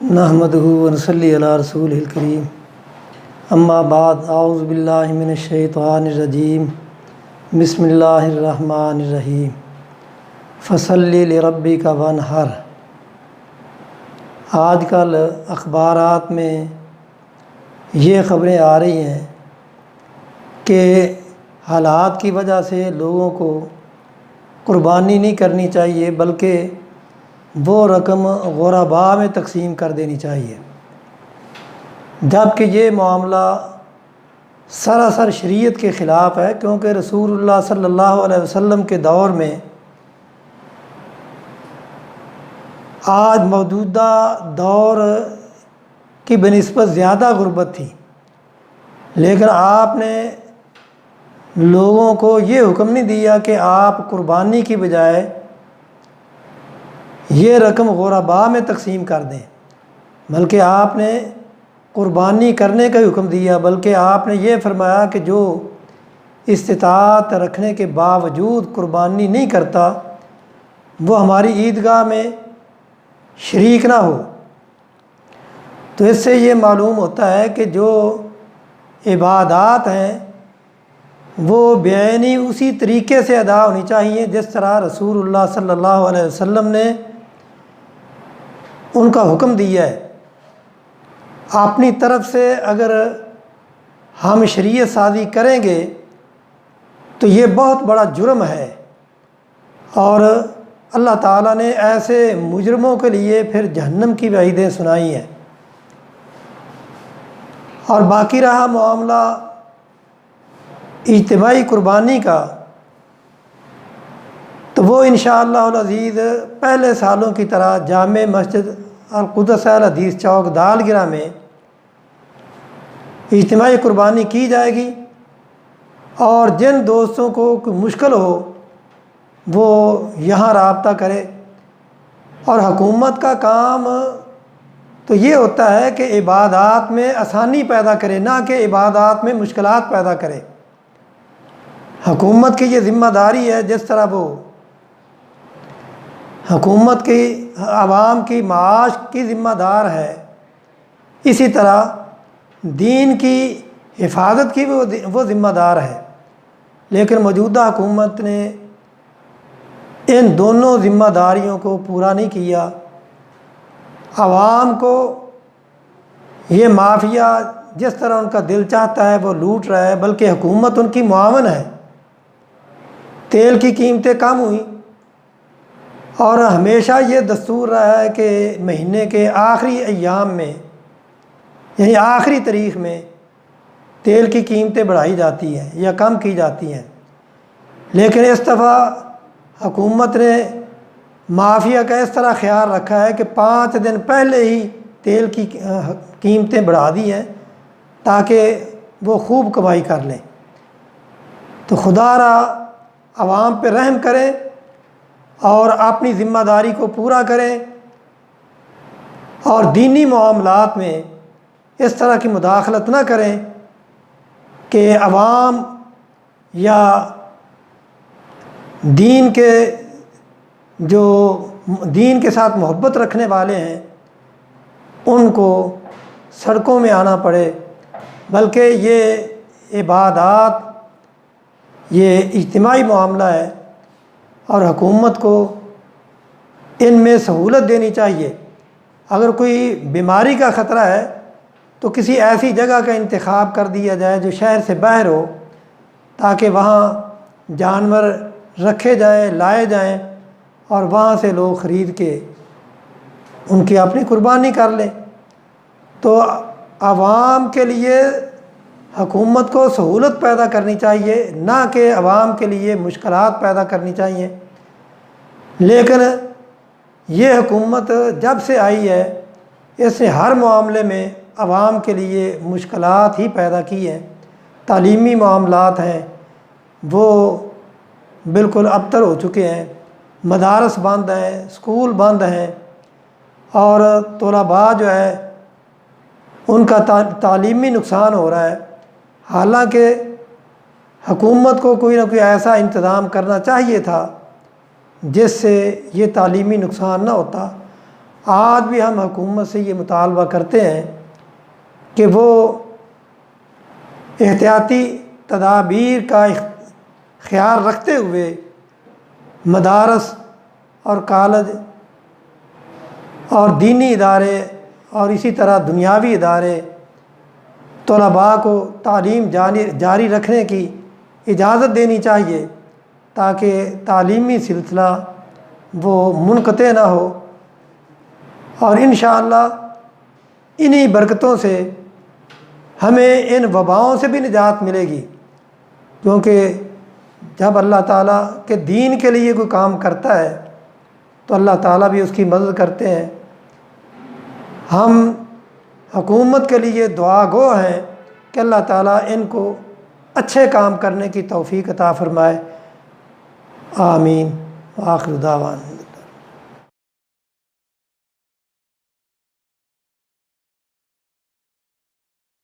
نحمدہ و نصلی علی رسولہ الکریم اما بعد اعوذ باللہ من الشیطان الرجیم بسم اللہ الرحمن الرحیم فصلی لربک وانحر۔ آج کل اخبارات میں یہ خبریں آ رہی ہیں کہ حالات کی وجہ سے لوگوں کو قربانی نہیں کرنی چاہیے بلکہ وہ رقم غرباء میں تقسیم کر دینی چاہیے، جبکہ یہ معاملہ سراسر شریعت کے خلاف ہے، کیونکہ رسول اللہ صلی اللہ علیہ وسلم کے دور میں آج موجودہ دور کی بنسبت زیادہ غربت تھی، لیکن آپ نے لوگوں کو یہ حکم نہیں دیا کہ آپ قربانی کی بجائے یہ رقم غرباء میں تقسیم کر دیں، بلکہ آپ نے قربانی کرنے کا حکم دیا، بلکہ آپ نے یہ فرمایا کہ جو استطاعت رکھنے کے باوجود قربانی نہیں کرتا وہ ہماری عیدگاہ میں شریک نہ ہو۔ تو اس سے یہ معلوم ہوتا ہے کہ جو عبادات ہیں وہ بعینی اسی طریقے سے ادا ہونی چاہیے جس طرح رسول اللہ صلی اللہ علیہ وسلم نے ان کا حکم دیا ہے۔ اپنی طرف سے اگر ہم شریعت سازی کریں گے تو یہ بہت بڑا جرم ہے، اور اللہ تعالیٰ نے ایسے مجرموں کے لیے پھر جہنم کی وعیدیں سنائی ہیں۔ اور باقی رہا معاملہ اجتماعی قربانی کا، تو وہ انشاءاللہ العزیز پہلے سالوں کی طرح جامع مسجد القدس الحدیث چوک دال گرہ میں اجتماعی قربانی کی جائے گی، اور جن دوستوں کو کوئی مشکل ہو وہ یہاں رابطہ کرے۔ اور حکومت کا کام تو یہ ہوتا ہے کہ عبادات میں آسانی پیدا کرے، نہ کہ عبادات میں مشکلات پیدا کرے۔ حکومت کی یہ ذمہ داری ہے، جس طرح وہ حکومت کی عوام کی معاش کی ذمہ دار ہے، اسی طرح دین کی حفاظت کی وہ ذمہ دار ہے، لیکن موجودہ حکومت نے ان دونوں ذمہ داریوں کو پورا نہیں کیا۔ عوام کو یہ مافیا جس طرح ان کا دل چاہتا ہے وہ لوٹ رہا ہے، بلکہ حکومت ان کی معاون ہے۔ تیل کی قیمتیں کم ہوئیں، اور ہمیشہ یہ دستور رہا ہے کہ مہینے کے آخری ایام میں، یعنی آخری تاریخ میں تیل کی قیمتیں بڑھائی جاتی ہیں یا کم کی جاتی ہیں، لیکن اس دفعہ حکومت نے مافیا کا اس طرح خیال رکھا ہے کہ 5 دن پہلے ہی تیل کی قیمتیں بڑھا دی ہیں تاکہ وہ خوب کمائی کر لیں۔ تو خدا را عوام پہ رحم کریں اور اپنی ذمہ داری کو پورا کریں، اور دینی معاملات میں اس طرح کی مداخلت نہ کریں کہ عوام یا دین کے ساتھ محبت رکھنے والے ہیں ان کو سڑکوں میں آنا پڑے، بلکہ یہ عبادات یہ اجتماعی معاملہ ہے، اور حکومت کو ان میں سہولت دینی چاہیے۔ اگر کوئی بیماری کا خطرہ ہے تو کسی ایسی جگہ کا انتخاب کر دیا جائے جو شہر سے باہر ہو، تاکہ وہاں جانور رکھے جائیں، لائے جائیں، اور وہاں سے لوگ خرید کے ان کی اپنی قربانی کر لیں۔ تو عوام کے لیے حکومت کو سہولت پیدا کرنی چاہیے، نہ کہ عوام کے لیے مشکلات پیدا کرنی چاہیے۔ لیکن یہ حکومت جب سے آئی ہے اس نے ہر معاملے میں عوام کے لیے مشکلات ہی پیدا کی ہیں۔ تعلیمی معاملات ہیں وہ بالکل ابتر ہو چکے ہیں، مدارس بند ہیں، اسکول بند ہیں، اور طلباء جو ہے ان کا تعلیمی نقصان ہو رہا ہے۔ حالانکہ حکومت کو کوئی نہ کوئی ایسا انتظام کرنا چاہیے تھا جس سے یہ تعلیمی نقصان نہ ہوتا، آج بھی ہم حکومت سے یہ مطالبہ کرتے ہیں کہ وہ احتیاطی تدابیر کا خیال رکھتے ہوئے مدارس اور کالج اور دینی ادارے اور اسی طرح دنیاوی ادارے طلباء کو تعلیم جاری رکھنے کی اجازت دینی چاہیے تاکہ تعلیمی سلسلہ وہ منقطع نہ ہو، اور انشاءاللہ انہی برکتوں سے ہمیں ان وباؤں سے بھی نجات ملے گی، کیونکہ جب اللہ تعالیٰ کے دین کے لیے کوئی کام کرتا ہے تو اللہ تعالیٰ بھی اس کی مدد کرتے ہیں۔ ہم حکومت کے لیے دعا گو ہیں کہ اللہ تعالیٰ ان کو اچھے کام کرنے کی توفیق عطا فرمائے، آمین، آخر دعوانا۔